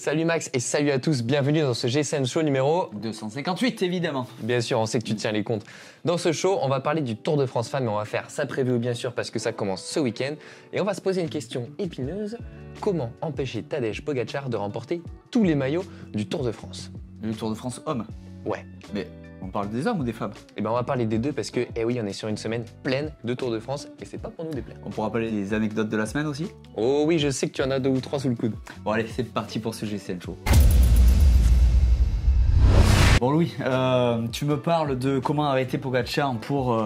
Salut Max et salut à tous, bienvenue dans ce GSM Show numéro 258 évidemment. Bien sûr, on sait que tu tiens les comptes. Dans ce show, on va parler du Tour de France Femmes et on va faire sa preview bien sûr parce que ça commence ce week-end. Et on va se poser une question épineuse, comment empêcher Tadej Pogačar de remporter tous les maillots du Tour de France? Le Tour de France homme. Ouais. Mais on parle des hommes ou des femmes? Et ben on va parler des deux parce que, eh oui, on est sur une semaine pleine de Tour de France et c'est pas pour nous déplaire. On pourra parler des anecdotes de la semaine aussi? Oh oui, je sais que tu en as 2 ou 3 sous le coude. Bon allez, c'est parti pour ce GCN Show. Bon Louis, tu me parles de comment arrêter Pogačar pour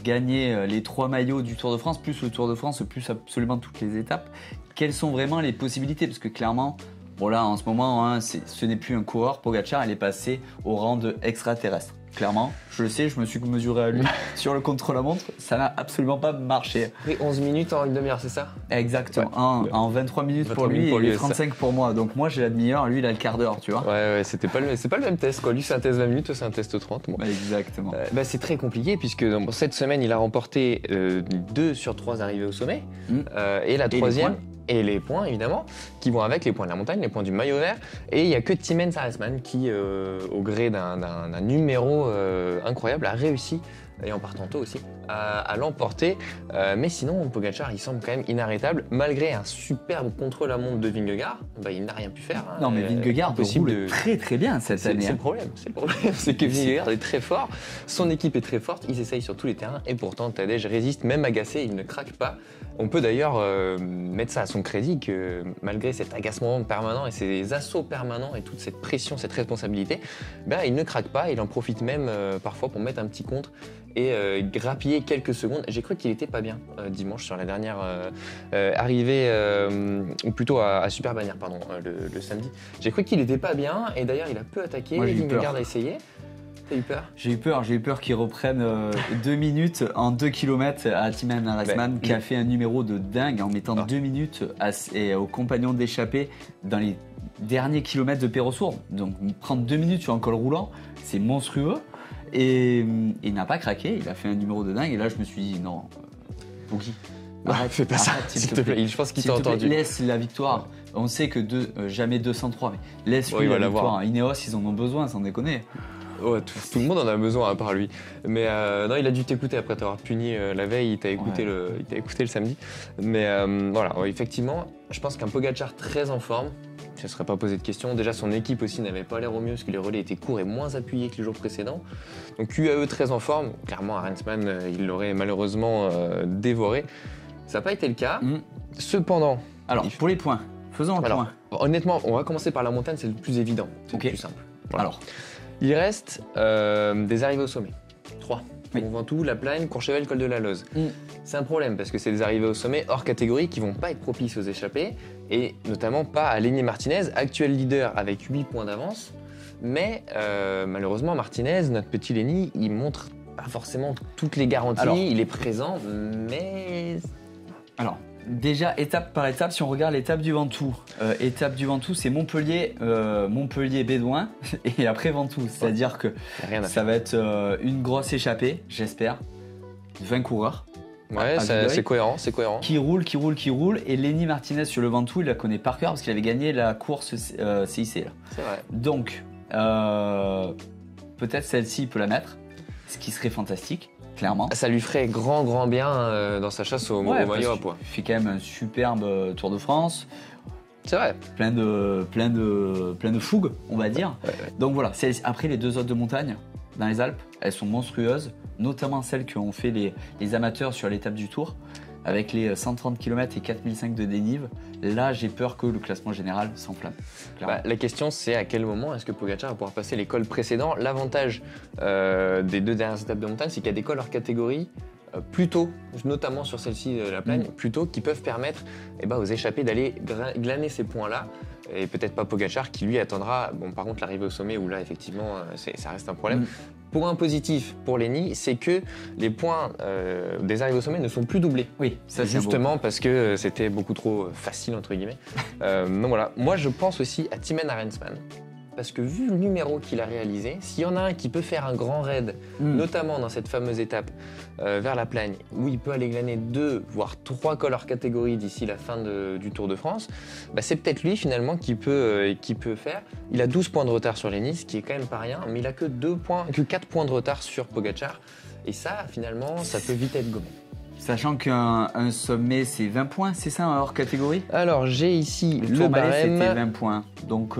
gagner les 3 maillots du Tour de France, plus le Tour de France, plus absolument toutes les étapes. Quelles sont vraiment les possibilités? Parce que clairement, bon là en ce moment, hein, ce n'est plus un coureur, Pogačar, il est passé au rang de extraterrestre. Clairement, je le sais, je me suis mesuré à lui sur le contre-la-montre, ça n'a absolument pas marché. Oui, 11 minutes en une demi-heure, c'est ça? Exactement, Ouais. en 23 minutes 23 pour lui minutes pour et lui, 35 pour moi. Donc moi j'ai la demi-heure, lui il a le quart d'heure, tu vois. Ouais, c'est pas le même test quoi. Lui c'est un test 20 minutes, toi c'est un test 30. Bon. Exactement. C'est très compliqué puisque dans cette semaine il a remporté 2 sur 3 arrivées au sommet et la troisième. Et les points, évidemment, qui vont avec les points de la montagne, les points du maillot vert. Et il n'y a que Timen Sarasman qui, au gré d'un numéro incroyable, a réussi, et en partant tôt aussi, à l'emporter. Mais sinon, Pogačar, il semble quand même inarrêtable. Malgré un superbe contre-la-montre de Vingegaard, il n'a rien pu faire. Non, mais Vingegaard roule très très bien cette année. C'est le problème, c'est que Vingegaard est très fort. Son équipe est très forte, ils essayent sur tous les terrains. Et pourtant, Tadej résiste, même agacé, il ne craque pas. On peut d'ailleurs mettre ça à son crédit que malgré cet agacement permanent et ces assauts permanents et toute cette pression, cette responsabilité, il ne craque pas, il en profite même parfois pour mettre un petit contre et grappiller quelques secondes. J'ai cru qu'il était pas bien dimanche sur la dernière arrivée, ou plutôt à Super Bagnères, pardon, le samedi. J'ai cru qu'il était pas bien et d'ailleurs il a peu attaqué, Vingegaard a essayé. T'as eu peur? J'ai eu peur qu'il reprenne 2 minutes en 2 km à Timen Sarasman qui a fait un numéro de dingue en mettant 2 minutes aux compagnons d'échappée dans les derniers kilomètres de Pérosourde. Donc prendre 2 minutes sur un col roulant, c'est monstrueux. Et il n'a pas craqué, il a fait un numéro de dingue et là je me suis dit non, Poggi, fais pas ça, s'il te plaît. Je pense qu'il t'a entendu. Laisse la victoire. On sait que jamais 203, mais laisse-lui la victoire. Ineos, ils en ont besoin, sans déconner. Ouais, tout le monde en a besoin à part lui. Mais non, il a dû t'écouter après t'avoir puni la veille, il t'a écouté, le samedi. Mais voilà, effectivement, je pense qu'un Pogačar très en forme, je ne serais pas posé de question. Déjà, son équipe aussi n'avait pas l'air au mieux parce que les relais étaient courts et moins appuyés que les jours précédents. Donc UAE très en forme, clairement Arensman, il l'aurait malheureusement dévoré. Ça n'a pas été le cas. Cependant... Alors, pour les points, faisons le point. Honnêtement, on va commencer par la montagne, c'est le plus évident, c'est le plus simple. Voilà. Alors, il reste des arrivées au sommet. 3. Mont Ventoux, La Plagne, Courchevel, Col de la Loze. C'est un problème parce que c'est des arrivées au sommet hors catégorie qui vont pas être propices aux échappées et notamment pas à Lenny Martinez, actuel leader avec 8 points d'avance. Mais malheureusement, Martinez, notre petit Lenny, il montre pas forcément toutes les garanties. Il est présent, mais... Alors, déjà, étape par étape, si on regarde l'étape du Ventoux, c'est Montpellier Bédouin et après Ventoux. C'est-à-dire que ça va être une grosse échappée, j'espère, 20 coureurs. Ouais, c'est cohérent. Qui roule. Et Lenny Martinez sur le Ventoux, il la connaît par cœur parce qu'il avait gagné la course CIC. Là. C'est vrai. Donc, peut-être celle-ci, il peut la mettre, ce qui serait fantastique. Clairement. Ça lui ferait grand bien dans sa chasse au maillot à poids. Il fait quand même un superbe Tour de France. C'est vrai. Plein de fougue, on va dire. Ouais. Donc voilà, après les 2 autres de montagne dans les Alpes, elles sont monstrueuses, notamment celles qu'ont fait les amateurs sur l'étape du Tour, avec les 130 km et 4005 de dénive. Là, j'ai peur que le classement général s'enflamme. La question, c'est à quel moment est-ce que Pogačar va pouvoir passer les cols précédents? L'avantage des 2 dernières étapes de montagne, c'est qu'il y a des cols hors catégorie plus tôt, notamment sur celle-ci de la Plagne, plus tôt, qui peuvent permettre aux échappés d'aller glaner ces points-là. Et peut-être pas Pogačar qui lui attendra, par contre l'arrivée au sommet où là effectivement ça reste un problème. Point positif pour Lenny, c'est que les points des arrivées au sommet ne sont plus doublés. Oui, ça justement parce que c'était beaucoup trop facile entre guillemets. Donc voilà, moi je pense aussi à Timen Arensman parce que vu le numéro qu'il a réalisé, s'il y en a un qui peut faire un grand raid, notamment dans cette fameuse étape vers la Plagne, où il peut aller glaner 2 voire 3 color catégories d'ici la fin du Tour de France, bah, c'est peut-être lui finalement qui peut faire. Il a 12 points de retard sur Lenny, ce qui est quand même pas rien, mais il a que 4 points de retard sur Pogacar. Et ça, finalement, ça peut vite être gommé. Sachant qu'un sommet, c'est 20 points, c'est ça, hors catégorie? Alors, j'ai ici le Tour Malais, barème. c'était 20 points. Donc,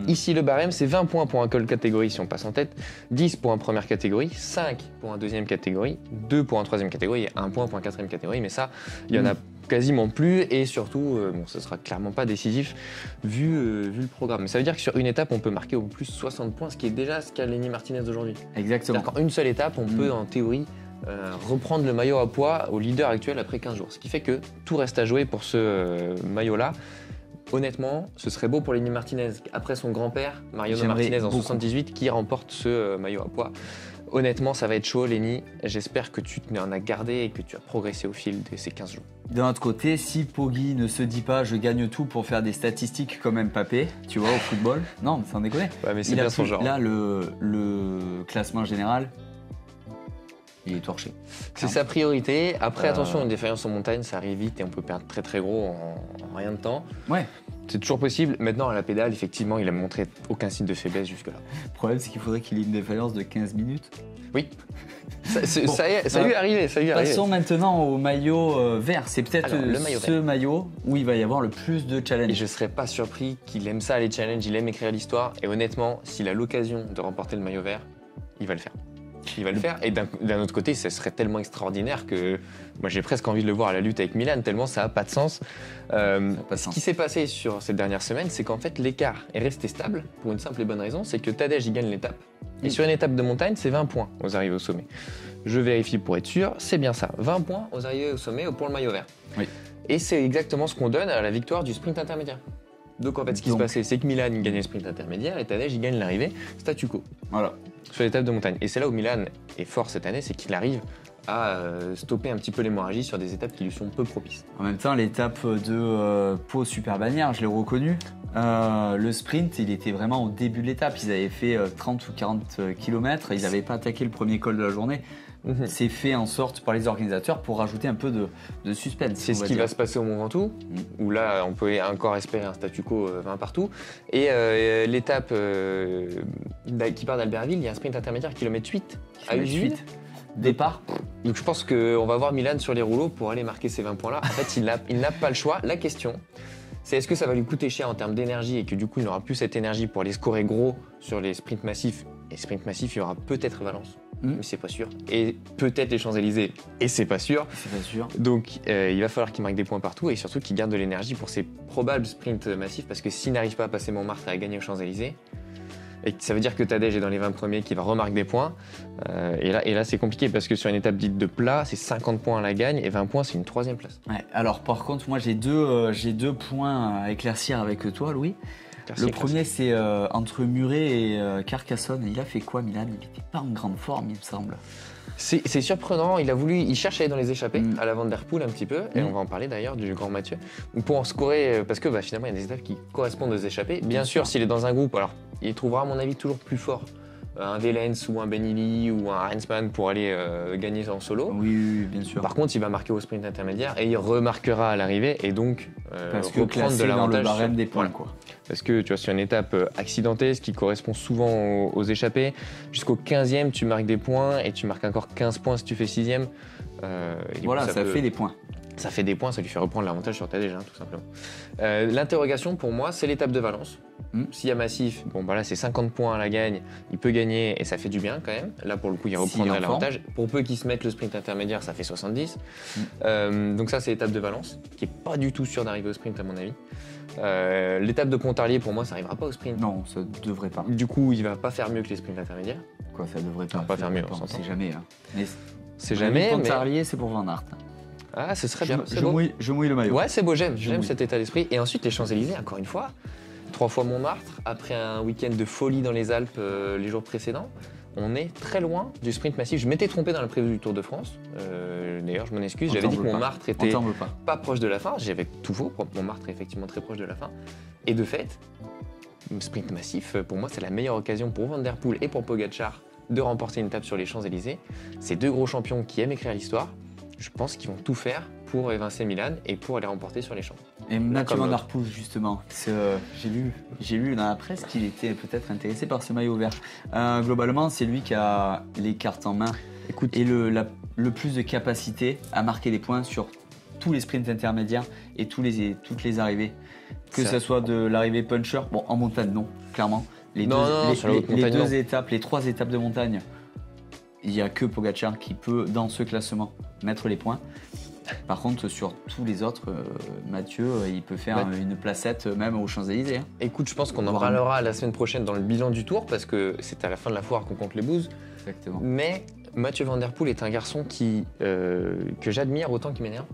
Ici, le barème, c'est 20 points pour un col catégorie si on passe en tête, 10 pour un première catégorie, 5 pour un deuxième catégorie, 2 pour un troisième catégorie et 1 point pour un quatrième catégorie. Mais ça, il y en a quasiment plus et surtout, bon, ce sera clairement pas décisif vu le programme. Mais ça veut dire que sur une étape, on peut marquer au plus 60 points, ce qui est déjà ce qu'a Lenny Martinez aujourd'hui. Exactement. C'est-à-dire qu'en une seule étape, on peut en théorie reprendre le maillot à poids au leader actuel après 15 jours. Ce qui fait que tout reste à jouer pour ce maillot-là. Honnêtement, ce serait beau pour Lenny Martinez, après son grand-père, Mariano Martinez en 78, qui remporte ce maillot à poids. Honnêtement, ça va être chaud, Lenny. J'espère que tu en as gardé et que tu as progressé au fil de ces 15 jours. D'un autre côté, si Poggi ne se dit pas je gagne tout pour faire des statistiques comme Mbappé, tu vois, au football, non, sans déconner. Ouais, mais c'est bien son genre. Là, le classement général, il est torché. C'est sa priorité. Après, attention, une défaillance en montagne, ça arrive vite et on peut perdre très très gros en rien de temps. Ouais. C'est toujours possible. Maintenant, à la pédale, effectivement, il a montré aucun signe de faiblesse jusque-là. Le problème, c'est qu'il faudrait qu'il ait une défaillance de 15 minutes. Oui. Ça lui est arrivé. Passons maintenant au maillot vert. C'est peut-être ce maillot où il va y avoir le plus de challenges. Et je ne serais pas surpris qu'il aime ça, les challenges. Il aime écrire l'histoire. Et honnêtement, s'il a l'occasion de remporter le maillot vert, il va le faire. Il va le faire. Et d'un autre côté, ce serait tellement extraordinaire que moi j'ai presque envie de le voir à la lutte avec Milan, tellement ça n'a pas de sens. Ce qui s'est passé sur cette dernière semaine, c'est qu'en fait l'écart est resté stable pour une simple et bonne raison, c'est que Tadej il gagne l'étape. Et sur une étape de montagne, c'est 20 points aux arrivées au sommet. Je vérifie pour être sûr, c'est bien ça. 20 points aux arrivées au sommet pour le maillot vert. Oui. Et c'est exactement ce qu'on donne à la victoire du sprint intermédiaire. Donc en fait, ce qui se passait, c'est que Milan il gagnait le sprint intermédiaire et Tadej il gagne l'arrivée statu quo. Voilà. Sur l'étape de montagne. Et c'est là où Milan est fort cette année, c'est qu'il arrive à stopper un petit peu l'hémorragie sur des étapes qui lui sont peu propices. En même temps, l'étape de Pau Super Bagnères, je l'ai reconnu. Le sprint, il était vraiment au début de l'étape. Ils avaient fait 30 ou 40 km. Ils n'avaient pas attaqué le premier col de la journée. C'est fait en sorte par les organisateurs pour rajouter un peu de suspense. C'est ce qui va se passer au Mont Ventoux, où là on peut encore espérer un statu quo 20 partout. Et l'étape qui part d'Albertville, il y a un sprint intermédiaire kilomètre 8 à Usuil. Départ. Donc je pense qu'on va voir Milan sur les rouleaux pour aller marquer ces 20 points-là. En fait, il n'a pas le choix. La question, c'est est-ce que ça va lui coûter cher en termes d'énergie et que du coup il n'aura plus cette énergie pour aller scorer gros sur les sprints massifs. Et sprint massif, il y aura peut-être Valence, mais c'est pas sûr. Et peut-être les Champs-Élysées, et c'est pas sûr. C'est pas sûr. Donc il va falloir qu'il marque des points partout et surtout qu'il garde de l'énergie pour ses probables sprints massifs parce que s'il n'arrive pas à passer Montmartre et à gagner aux Champs-Élysées, et ça veut dire que Tadej est dans les 20 premiers, qu'il va remarquer des points. Et là c'est compliqué parce que sur une étape dite de plat, c'est 50 points à la gagne et 20 points, c'est une 3e place. Ouais, alors par contre, moi j'ai deux points à éclaircir avec toi, Louis. Le premier, c'est entre Muret et Carcassonne. Il a fait quoi, Milan? Il n'était pas en grande forme, il me semble. C'est surprenant, il cherche à aller dans les échappées à la Van Der Poel un petit peu, et on va en parler d'ailleurs du grand Mathieu, pour en scorer, parce que finalement il y a des étapes qui correspondent aux échappées. Bien sûr, s'il est dans un groupe, alors il trouvera à mon avis toujours plus fort un Velens ou un Benili ou un Heinzmann pour aller gagner en solo. Oui, bien sûr. Par contre, il va marquer au sprint intermédiaire et il remarquera à l'arrivée et donc parce que reprendre de l'avantage dans le barème des points. Quoi. Parce que tu vois, sur une étape accidentée, ce qui correspond souvent aux échappées, jusqu'au 15e, tu marques des points et tu marques encore 15 points si tu fais 6e. Voilà, ça fait des points. Ça fait des points, ça lui fait reprendre l'avantage sur Tadej, tout simplement. L'interrogation pour moi, c'est l'étape de Valence. S'il y a massif, là c'est 50 points à la gagne, il peut gagner et ça fait du bien quand même. Là pour le coup, il reprendrait l'avantage. Pour peu qu'il se mette le sprint intermédiaire, ça fait 70. Donc ça c'est l'étape de Valence, qui est pas du tout sûr d'arriver au sprint à mon avis. L'étape de Pontarlier, pour moi, ça n'arrivera pas au sprint. Non, ça devrait pas. Du coup, il va pas faire mieux que les sprints intermédiaires. Quoi, ça devrait pas. Ça va pas faire mieux, on s'entend. C'est jamais. Hein. Mais c'est jamais. Pontarlier, c'est pour Van Aert. Ah, ce serait bien. Je mouille le maillot. Ouais, c'est beau, j'aime cet état d'esprit. Et ensuite, les Champs-Élysées, encore une fois, 3 fois Montmartre, après un week-end de folie dans les Alpes les jours précédents. On est très loin du sprint massif. Je m'étais trompé dans la prévue du Tour de France. D'ailleurs, je m'en excuse. J'avais dit que Montmartre était pas proche de la fin. J'avais tout faux. Montmartre est effectivement très proche de la fin. Et de fait, sprint massif, pour moi, c'est la meilleure occasion pour Van Der Poel et pour Pogacar de remporter une étape sur les Champs-Élysées. Ces deux gros champions qui aiment écrire l'histoire, je pense qu'ils vont tout faire pour évincer Milan et pour aller remporter sur les champs. Et Mathieu Van Der Poel, justement, j'ai lu dans la presse qu'il était peut-être intéressé par ce maillot vert. Globalement, c'est lui qui a les cartes en main. Écoute, et le plus de capacité à marquer des points sur tous les sprints intermédiaires et toutes les arrivées. Que ce soit de l'arrivée puncher, bon en montagne non, clairement. Les trois étapes de montagne, il n'y a que Pogacar qui peut dans ce classement mettre les points. Par contre, sur tous les autres, Mathieu, il peut faire une placette même aux Champs-Élysées. Hein. Écoute, je pense qu'on en parlera la semaine prochaine dans le bilan du Tour parce que c'est à la fin de la foire qu'on compte les bouses. Exactement. Mais Mathieu Van Der Poel est un garçon que j'admire autant qu'il m'énerve.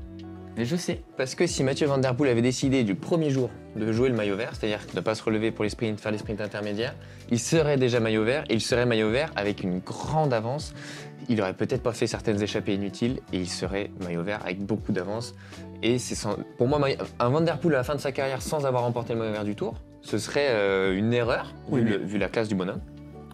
Mais je sais. Parce que si Mathieu Van Der Poel avait décidé du premier jour de jouer le maillot vert, c'est-à-dire de ne pas se relever pour les sprints, faire les sprints intermédiaires, il serait déjà maillot vert et il serait maillot vert avec une grande avance. Il aurait peut-être pas fait certaines échappées inutiles et il serait maillot vert avec beaucoup d'avance. Et pour moi, un Van Der Poel à la fin de sa carrière sans avoir remporté le maillot vert du Tour, ce serait une erreur vu la classe du bonhomme.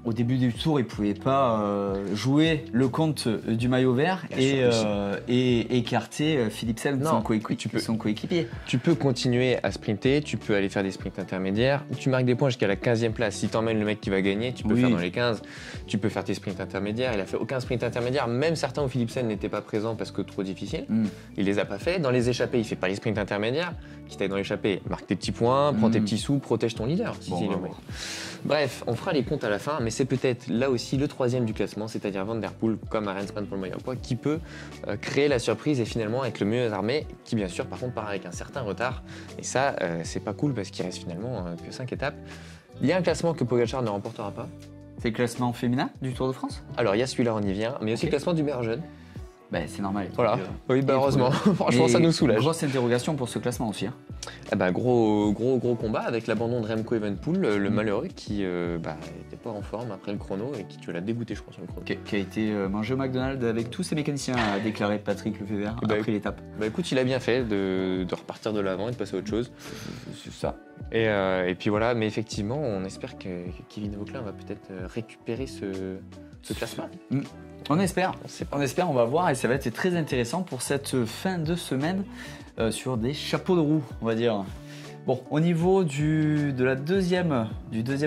Au début du tour, il ne pouvait pas jouer le compte du maillot vert et écarter Philipsen, son coéquipier. Tu peux continuer à sprinter, tu peux aller faire des sprints intermédiaires, tu marques des points jusqu'à la 15e place. Si tu emmènes le mec qui va gagner, tu peux faire dans les 15, tu peux faire tes sprints intermédiaires. Il a fait aucun sprint intermédiaire, même certains où Philipsen n'était pas présent parce que trop difficile. Il les a pas fait. Dans les échappées, il fait pas les sprints intermédiaires. Quitte à être dans l'échappée, marque tes petits points, prends tes petits sous, protège ton leader. Bref, on fera les comptes à la fin, mais c'est peut-être là aussi le troisième du classement, c'est-à-dire Van Der Poel, comme à Arensman pour le maillot à poids, qui peut créer la surprise et finalement être le mieux armé, qui bien sûr par contre part avec un certain retard. Et ça, c'est pas cool parce qu'il reste finalement que 5 étapes. Il y a un classement que Pogacar ne remportera pas. C'est le classement féminin du Tour de France ? Alors il y a celui-là, on y vient, mais aussi le classement du meilleur jeune. Ben, c'est normal. Voilà. Oui, heureusement. Franchement, ça nous soulage. Grosse interrogation pour ce classement aussi. Hein. Gros combat avec l'abandon de Remco Evenepoel, le malheureux qui n'était pas en forme après le chrono et qui tu l'as dégoûté, je crois, sur le chrono. Qui a été mangé au McDonald's avec tous ses mécaniciens, a déclaré Patrick Lefebvre après l'étape. Écoute, il a bien fait de repartir de l'avant et de passer à autre chose. C'est ça. Et puis voilà, mais effectivement, on espère que Kevin Vauquelin va peut-être récupérer ce classement. On espère, on va voir et ça va être très intéressant pour cette fin de semaine sur des chapeaux de roue, on va dire. Bon, au niveau du deuxième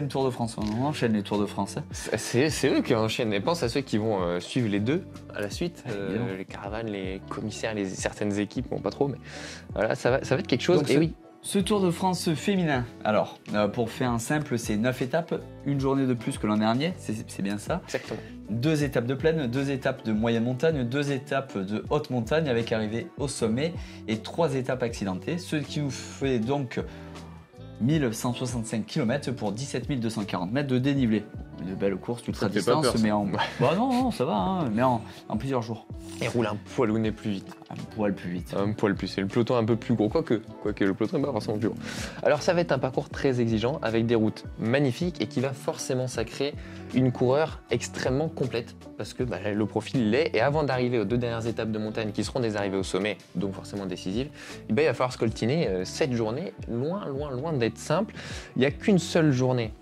Tour de France, on enchaîne les Tours de France. Hein. C'est eux qui enchaînent, et pense à ceux qui vont suivre les deux à la suite, les caravanes, les commissaires, certaines équipes, bon pas trop, mais voilà, ça va être quelque chose. Donc, ce Tour de France féminin, alors, pour faire un simple, c'est 9 étapes, une journée de plus que l'an dernier, c'est bien ça. Exactement. 2 étapes de plaine, 2 étapes de moyenne montagne, 2 étapes de haute montagne avec arrivée au sommet et 3 étapes accidentées, ce qui nous fait donc 1165 km pour 17 240 mètres de dénivelé. Une belle course ultra distance, mais en... non, ça va, hein, mais en plusieurs jours. Et roule un poilonnet plus vite. Un poil plus vite. Un poil plus. C'est le peloton un peu plus gros, quoique le peloton n'est pas forcément plus gros. Alors ça va être un parcours très exigeant avec des routes magnifiques et qui va forcément sacrer une coureur extrêmement complète parce que le profil il l'est. Et avant d'arriver aux 2 dernières étapes de montagne qui seront des arrivées au sommet, donc forcément décisives, il va falloir scoltiner 7 journées, loin d'être simple. Il n'y a qu'une seule journée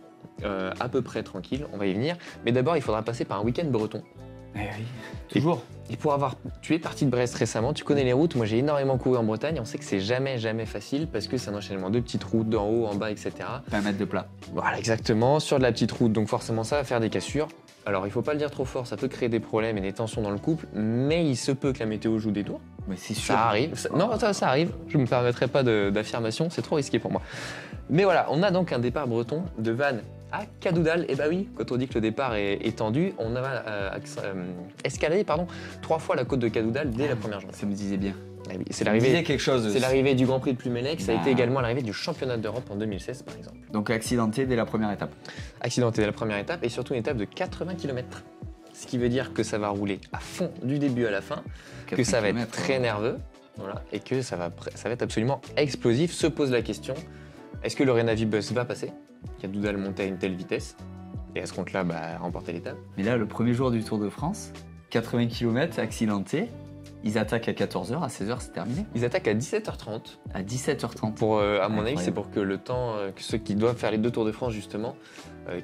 à peu près tranquille, on va y venir. Mais d'abord, il faudra passer par un week-end breton. Eh oui, toujours. Et pour tu es parti de Brest récemment, tu connais les routes. Moi, j'ai énormément couru en Bretagne. On sait que c'est jamais facile parce que c'est un enchaînement de petites routes d'en haut, en bas, etc. 20 mètres de plat. Voilà, exactement. Sur de la petite route, donc forcément, ça va faire des cassures. Alors, il faut pas le dire trop fort, ça peut créer des problèmes et des tensions dans le couple, mais il se peut que la météo joue des tours. Mais c'est sûr. Ça arrive. Ça arrive. Je ne me permettrai pas d'affirmation, c'est trop risqué pour moi. Mais voilà, on a donc un départ breton de Vannes à Cadoudal. Et bah oui, quand on dit que le départ est tendu, on a escaladé 3 fois la côte de Cadoudal dès la première journée. Ça me disait bien. C'est l'arrivée quelque chose. C'est l'arrivée du Grand Prix de Plumelec, ça a été également l'arrivée du championnat d'Europe en 2016 par exemple. Donc accidenté dès la première étape. Accidenté dès la première étape et surtout une étape de 80 km. Ce qui veut dire que ça va rouler à fond du début à la fin, que ça va être très nerveux, voilà, et que ça va être absolument explosif. Se pose la question, est-ce que le Renavibus va passer ? Cadoudal montait à une telle vitesse et à ce compte-là, remporter l'étape. Mais là, le premier jour du Tour de France, 80 km accidenté, Ils attaquent à 14h, à 16h, c'est terminé. Ils attaquent à 17h30. À 17h30. À mon avis, c'est pour que le temps, que ceux qui doivent faire les 2 Tours de France, justement,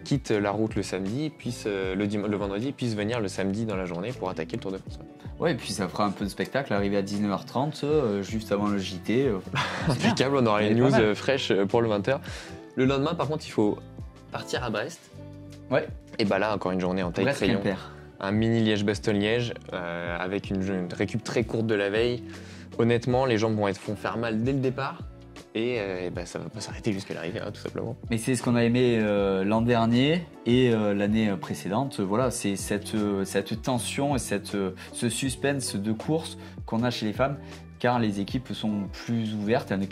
quittent la route le samedi, le vendredi, puissent venir le samedi dans la journée pour attaquer le Tour de France. Ouais, et puis ça fera un peu de spectacle, arriver à 19h30, juste avant le JT. Impeccable, on aura les news fraîches pour le 20h. Le lendemain, par contre, il faut partir à Brest. Ouais. Et bah là, encore une journée en taille crayon. Un mini Liège-Bastogne-Liège avec une récup très courte de la veille. Honnêtement, les jambes vont faire mal dès le départ. Et bah, ça va pas s'arrêter jusqu'à l'arrivée, tout simplement. Mais c'est ce qu'on a aimé l'an dernier et l'année précédente. Voilà, c'est cette tension et ce suspense de course qu'on a chez les femmes, car les équipes sont plus ouvertes, elles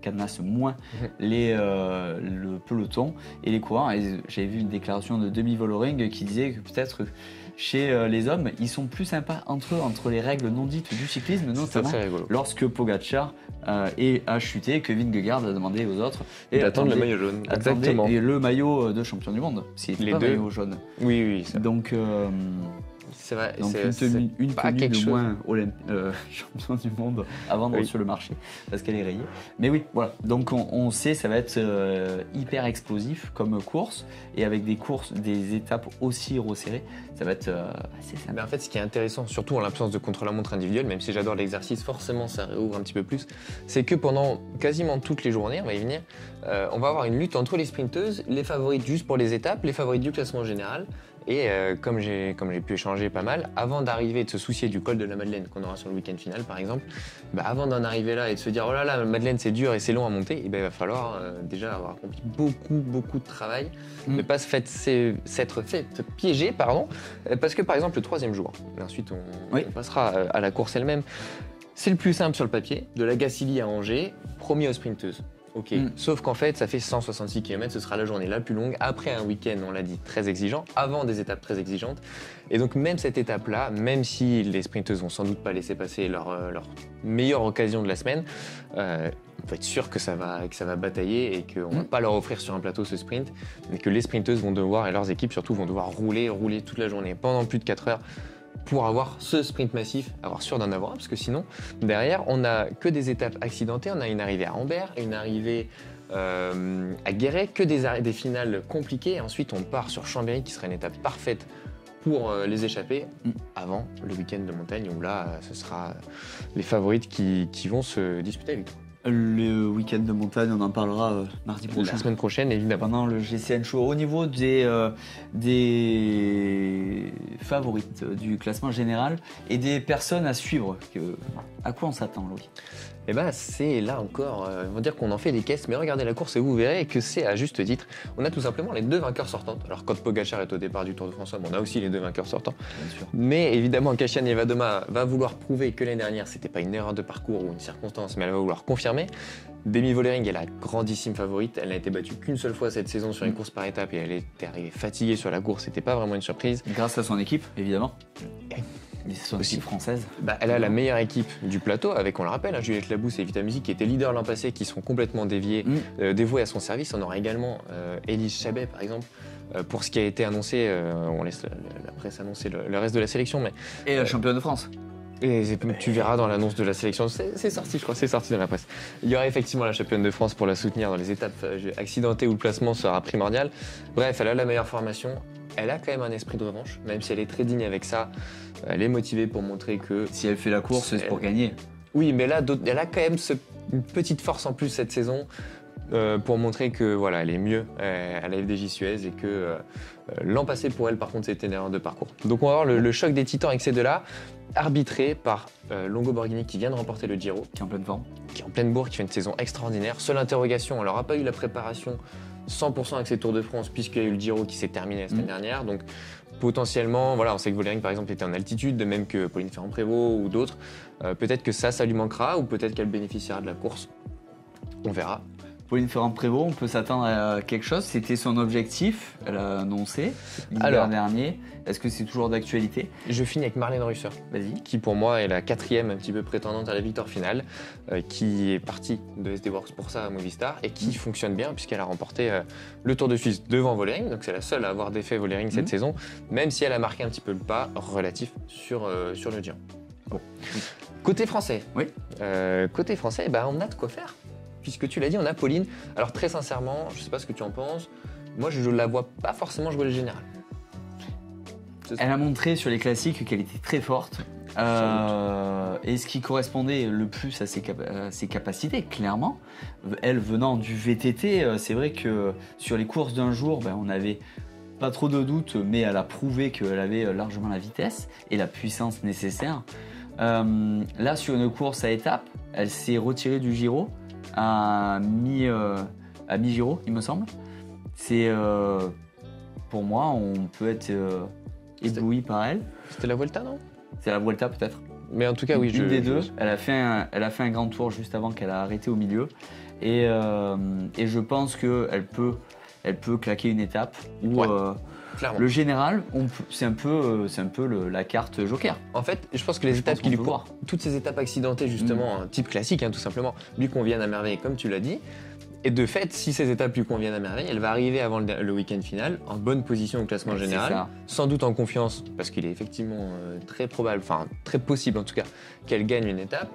cadenassent moins le peloton et les coureurs. Et j'avais vu une déclaration de Demi Vollering qui disait que peut-être chez les hommes, ils sont plus sympas entre eux, entre les règles non dites du cyclisme, notamment lorsque Pogacar a chuté, que Vingegaard a demandé aux autres d'attendre le maillot jaune. Exactement. Et le maillot de champion du monde, s'il n'était pas maillot jaune. Oui. Ça. Donc, c'est vrai. Donc une tenue de moins champion du monde à vendre sur le marché parce qu'elle est rayée. Mais oui, voilà. Donc on sait ça va être hyper explosif comme course et avec des étapes aussi resserrées, ça va être assez simple. Mais en fait, ce qui est intéressant, surtout en l'absence de contre-la-montre individuelle, même si j'adore l'exercice, forcément ça réouvre un petit peu plus, c'est que pendant quasiment toutes les journées, on va y venir, on va avoir une lutte entre les sprinteuses, les favorites juste pour les étapes, les favorites du classement général. Et comme j'ai pu échanger pas mal, avant d'arriver et de se soucier du col de la Madeleine qu'on aura sur le week-end final par exemple, avant d'en arriver là et de se dire oh là là, Madeleine c'est dur et c'est long à monter, il va falloir déjà avoir accompli beaucoup de travail, ne pas s'être fait piéger, parce que par exemple le 3e jour, et ensuite on passera à la course elle-même, c'est le plus simple sur le papier, de la Gacilly à Angers, premier aux sprinteuses. Ok, sauf qu'en fait, ça fait 166 km, ce sera la journée la plus longue, après un week-end, on l'a dit, très exigeant, avant des étapes très exigeantes. Et donc même cette étape-là, même si les sprinteuses vont sans doute pas laisser passer leur meilleure occasion de la semaine, on peut être sûr que ça va batailler et qu'on va pas leur offrir sur un plateau ce sprint, mais que les sprinteuses vont devoir, et leurs équipes surtout, vont devoir rouler toute la journée, pendant plus de 4 heures, pour avoir ce sprint massif, avoir sûr d'en avoir, parce que sinon, derrière, on n'a que des étapes accidentées, on a une arrivée à Ambert, une arrivée à Guéret, que des finales compliquées, et ensuite on part sur Chambéry, qui serait une étape parfaite pour les échapper, avant le week-end de montagne, où là, ce sera les favorites qui vont se disputer avec toi. Le week-end de montagne, on en parlera mardi prochain. La semaine prochaine, évidemment. Pendant le GCN Show. Au niveau des favorites du classement général et des personnes à suivre, à quoi on s'attend, Louis ? Eh ben, c'est là encore, on va dire qu'on en fait des caisses, mais regardez la course et vous verrez que c'est à juste titre. On a tout simplement les 2 vainqueurs sortants. Alors quand Pogacar est au départ du Tour de France, on a aussi les 2 vainqueurs sortants. Bien sûr. Mais évidemment, Kasia Niewiadoma va vouloir prouver que l'année dernière, c'était pas une erreur de parcours ou une circonstance, mais elle va vouloir confirmer. Demi Vollering est la grandissime favorite. Elle n'a été battue qu'une seule fois cette saison sur une course par étape et elle était arrivée fatiguée sur la course. C'était pas vraiment une surprise. Grâce à son équipe, évidemment. Son équipe française. Elle a la meilleure équipe du plateau avec, on le rappelle, Juliette Labousse et Vita Music qui étaient leaders l'an passé, qui sont complètement dévoués à son service. On aura également Élise Chabet par exemple. Pour ce qui a été annoncé, on laisse la presse annoncer le reste de la sélection. Mais, et la championne de France. Et tu verras dans l'annonce de la sélection, c'est sorti, je crois, c'est sorti dans la presse. Il y aura effectivement la championne de France pour la soutenir dans les étapes accidentées où le placement sera primordial. Bref, elle a la meilleure formation. Elle a quand même un esprit de revanche, même si elle est très digne avec ça. Elle est motivée pour montrer que... Si elle fait la course, c'est pour gagner. Oui, mais là, elle a quand même une petite force en plus cette saison pour montrer que voilà, elle est mieux à la FDJ Suez et que l'an passé pour elle, par contre, c'était une erreur de parcours. Donc on va voir le choc des titans avec ces deux-là, arbitré par Longo Borghini qui vient de remporter le Giro. Qui est en pleine forme. Qui est en pleine bourre, qui fait une saison extraordinaire. Seule interrogation, elle n'aura pas eu la préparation 100% avec ses Tours de France puisqu'il y a eu le Giro qui s'est terminé la semaine dernière. Donc potentiellement, voilà, on sait que Vollering par exemple était en altitude, de même que Pauline Ferrand-Prévot ou d'autres. Peut-être que ça lui manquera ou peut-être qu'elle bénéficiera de la course. On verra. Pauline Ferrand-Prévot, on peut s'attendre à quelque chose. C'était son objectif, elle a annoncé l'hiver dernier. Est-ce que c'est toujours d'actualité ? Je finis avec Marlène Russer, qui pour moi est la 4e un petit peu prétendante à la victoire finale, qui est partie de SD Works pour ça à Movistar et qui fonctionne bien puisqu'elle a remporté le Tour de Suisse devant Vollering. Donc c'est la seule à avoir défait Vollering cette saison, même si elle a marqué un petit peu le pas relatif sur le Giro. Bon. Côté français, Oui. Côté français, on a de quoi faire. Puisque tu l'as dit, on a Pauline. Alors très sincèrement, je sais pas ce que tu en penses, moi je la vois pas forcément jouer le général. Elle a montré sur les classiques qu'elle était très forte. Et ce qui correspondait le plus à ses capacités, clairement. Elle venant du VTT, c'est vrai que sur les courses d'un jour, on n'avait pas trop de doutes, mais elle a prouvé qu'elle avait largement la vitesse et la puissance nécessaire. Là, sur une course à étapes, elle s'est retirée du Giro à mi-Giro, il me semble. C'est pour moi, on peut être ébloui par elle. C'était la Vuelta, non? C'est la Vuelta peut-être. Mais en tout cas, oui, une des deux. Elle a fait un grand tour juste avant qu'elle a arrêté au milieu. Et je pense qu'elle peut claquer une étape où le général, c'est un peu la carte joker. En fait, je pense que les étapes toutes ces étapes accidentées, justement, type classique, tout simplement, lui conviennent à merveille, comme tu l'as dit. Et de fait, si ces étapes lui conviennent à merveille, elle va arriver avant le week-end final, en bonne position au classement général, sans doute en confiance, parce qu'il est effectivement très probable, enfin très possible en tout cas, qu'elle gagne une étape.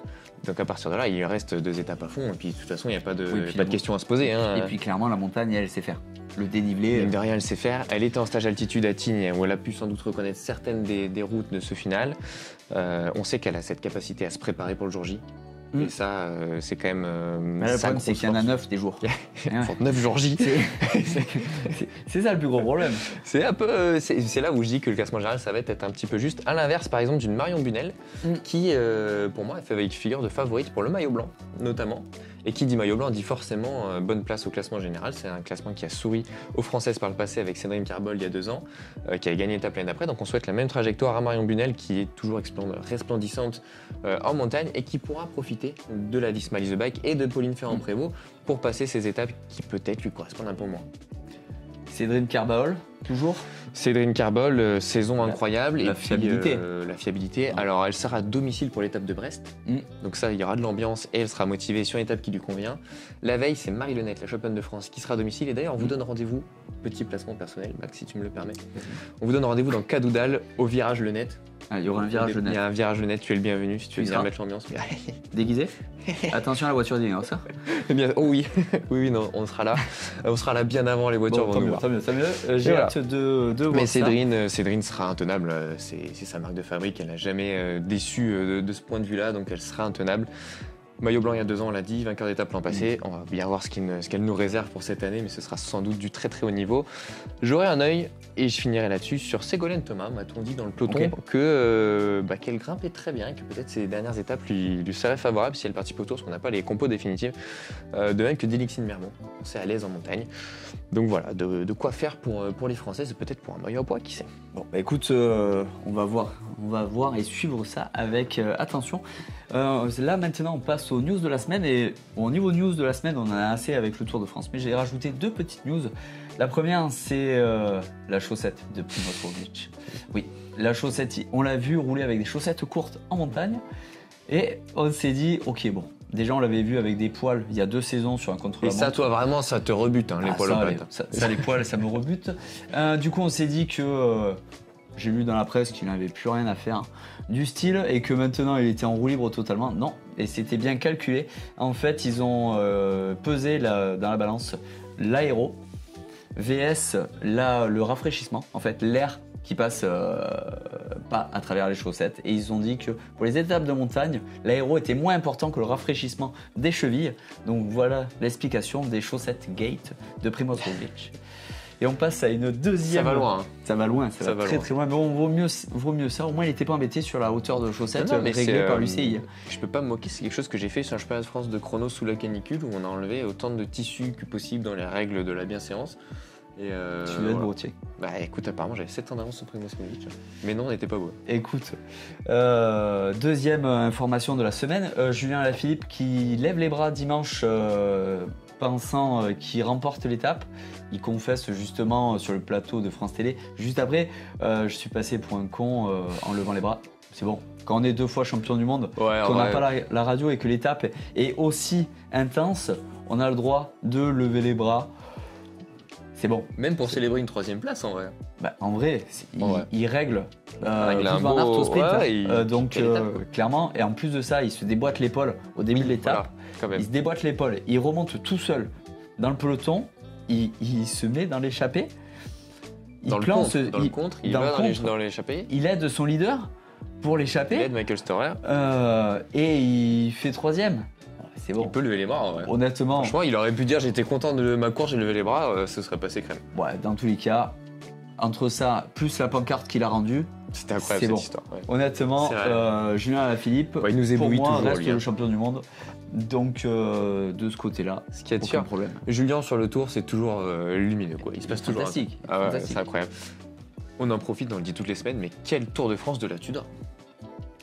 Donc à partir de là, il lui reste 2 étapes à fond, et puis de toute façon, il n'y a pas de question à se poser. Et puis clairement, la montagne, elle sait faire. Le dénivelé. Mine de rien, elle sait faire. Elle était en stage altitude à Tignes, où elle a pu sans doute reconnaître certaines des routes de ce final. On sait qu'elle a cette capacité à se préparer pour le jour J. Et ça, c'est quand même. Le problème, c'est qu'il y en a 9 des jours. 9 jours J. C'est ça le plus gros problème. C'est un peu. C'est là où je dis que le classement général, ça va être un petit peu juste. À l'inverse, par exemple, d'une Marion Bunel, qui, pour moi, fait figure de favorite pour le maillot blanc, notamment. Et qui dit maillot blanc dit forcément bonne place au classement général. C'est un classement qui a souri aux Françaises par le passé avec Cédrine Carbol il y a 2 ans, qui a gagné l'étape l'année d'après. Donc on souhaite la même trajectoire à Marion Bunel, qui est toujours resplendissante en montagne et qui pourra profiter de la Smile the Bike et de Pauline Ferrand-Prévot pour passer ces étapes qui peut-être lui correspondent un peu moins. Cédrine Carbol, toujours. Cédrine Carbol, saison incroyable. La fiabilité. La fiabilité. Alors, elle sera à domicile pour l'étape de Brest. Donc ça, il y aura de l'ambiance et elle sera motivée sur une étape qui lui convient. La veille, c'est Marie Lenette, la championne de France, qui sera à domicile. Et d'ailleurs, on vous donne rendez-vous, petit placement personnel, Max, si tu me le permets. On vous donne rendez-vous dans Cadoudal, au virage Lenette. Il y aura un virage Lenette. Il y a un virage Lenette, tu es le bienvenu si tu veux venir mettre l'ambiance. Déguisé. Attention à la voiture d'Ineos. Oh oui, oui, non, on sera là. On sera là bien avant les voitures vont nous voir. Tant mieux. J'ai hâte de voir mais ça. Cédrine sera intenable. C'est sa marque de fabrique. Elle n'a jamais déçu de ce point de vue-là, donc elle sera intenable. Maillot blanc il y a 2 ans, on l'a dit, vainqueur d'étape l'an passé. On va bien voir ce qu'elle nous réserve pour cette année, mais ce sera sans doute du très très haut niveau. J'aurai un œil, et je finirai là-dessus, sur Ségolène Thomas, m'a-t-on dit dans le peloton, qu'elle grimpait très bien, et que peut-être ces dernières étapes lui seraient favorables si elle participe au tour, parce qu'on n'a pas les compos définitives, de même que Delixine Mermont. C'est à l'aise en montagne. Donc voilà, de quoi faire pour les Françaises, peut-être pour un maillot à poids, qui sait. Bon, écoute, on va voir et suivre ça avec attention. Là maintenant on passe aux news de la semaine et au niveau news de la semaine on en a assez avec le Tour de France, mais j'ai rajouté 2 petites news. La première c'est la chaussette de Primož Roglič. Oui, la chaussette, on l'a vu rouler avec des chaussettes courtes en montagne et on s'est dit ok bon, déjà on l'avait vu avec des poils il y a 2 saisons sur un contre-la-montre. Et ça toi vraiment ça te rebute les poils au pâte. Ça les poils ça me rebute. Du coup on s'est dit que j'ai lu dans la presse qu'il n'avait plus rien à faire du style et que maintenant il était en roue libre totalement. Non, et c'était bien calculé. En fait, ils ont pesé dans la balance l'aéro vs le rafraîchissement, en fait l'air qui passe pas à travers les chaussettes. Et ils ont dit que pour les étapes de montagne, l'aéro était moins important que le rafraîchissement des chevilles. Donc voilà l'explication des chaussettes Gate de Primož Roglič. Et on passe à une deuxième. Ça va loin. Ça va loin, ça va très loin. Mais vaut mieux ça. Au moins, il n'était pas embêté sur la hauteur de chaussettes réglée par l'UCI. Je peux pas me moquer, c'est quelque chose que j'ai fait sur un championnat de France de chrono sous la canicule où on a enlevé autant de tissu que possible dans les règles de la bienséance. Et tu dois être beau, Bah écoute, apparemment j'avais 7 ans d'avance sur Primož Roglič. Mais non, on n'était pas beau. Écoute, deuxième information de la semaine, Julien Alaphilippe qui lève les bras dimanche pensant qu'il remporte l'étape. Il confesse justement sur le plateau de France Télé. Juste après, je suis passé pour un con en levant les bras. C'est bon. Quand on est 2 fois champion du monde, qu'on n'a pas la radio et que l'étape est aussi intense, on a le droit de lever les bras. c'est bon. Même pour célébrer une 3e place en vrai. Bah, en vrai, Ouais. il règle règle un Wout van Aert beau- au sprint. ouais, il- Donc, quelle étape, quoi. clairement, et en plus de ça, il se déboîte l'épaule au début de l'étape. Voilà, quand même. Il se déboîte l'épaule, il remonte tout seul dans le peloton, il se met dans l'échappée. Dans le contre, il dans va le contre. dans l'échappée. Il aide son leader pour Il l'échapper aide Michael Storer. et il fait 3e. C'est bon. Il peut lever les bras en vrai. Honnêtement, Franchement, il aurait pu dire j'étais content de ma course, j'ai levé les bras, ce serait passé crème. ouais, dans tous les cas, entre ça, plus la pancarte qu'il a rendue, C'était incroyable C'est cette bon. histoire. Ouais. honnêtement, C'est vrai. Julien Alaphilippe, Ouais, il nous pour éblouit moi, toujours, reste lui, hein. le champion du monde. Donc, de ce côté-là, Ce qui est aucun sûr, problème. Julien sur le tour, c'est toujours lumineux quoi. Il se passe toujours. Fantastique. Ah ouais, fantastique. c'est incroyable. On en profite, on le dit toutes les semaines, mais quel Tour de France de la Tudor.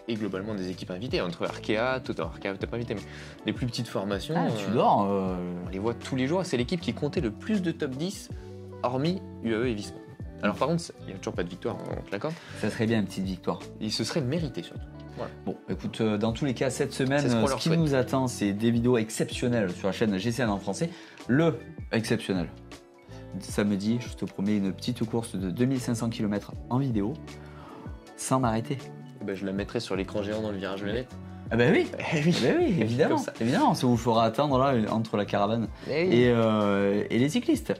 Et globalement des équipes invitées, entre Arkea, Arkea peut-être pas invité, mais les plus petites formations. Ah, tu dors On les voit tous les jours. C'est l'équipe qui comptait le plus de top 10, hormis UAE et Visma. Alors par contre, il n'y a toujours pas de victoire, on te l'accorde. Ça serait bien une petite victoire. Il se serait mérité surtout. Bon, écoute, dans tous les cas, cette semaine, C'est ce qu'on ce leur qui souhaite. nous attend, c'est des vidéos exceptionnelles sur la chaîne GCN en français. Le exceptionnel. Samedi, je te promets une petite course de 2500 km en vidéo, sans m'arrêter. Ben, je la mettrai sur l'écran géant dans le virage Venette. Ah bah oui, oui. bah oui, évidemment, Comme ça. évidemment, ça vous fera attendre là entre la caravane et les cyclistes.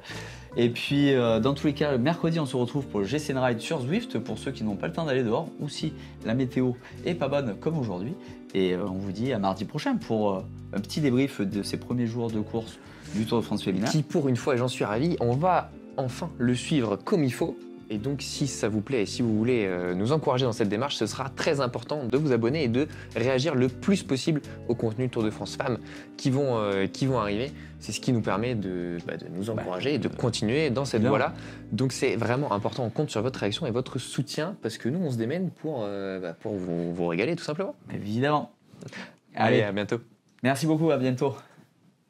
Et puis, dans tous les cas, mercredi, on se retrouve pour le GCN Ride sur Zwift, pour ceux qui n'ont pas le temps d'aller dehors, ou si la météo est pas bonne comme aujourd'hui. Et on vous dit à mardi prochain pour un petit débrief de ces premiers jours de course du Tour de France féminin. Qui pour une fois, et j'en suis ravi, on va enfin le suivre comme il faut. Et donc si ça vous plaît et si vous voulez nous encourager dans cette démarche, ce sera très important de vous abonner et de réagir le plus possible au contenu Tour de France Femmes qui vont arriver. C'est ce qui nous permet de nous encourager et de continuer dans cette évidemment. voie-là. Donc c'est vraiment important, on compte sur votre réaction et votre soutien parce que nous on se démène pour vous régaler tout simplement. Évidemment. Allez, Allez, à bientôt. merci beaucoup, à bientôt.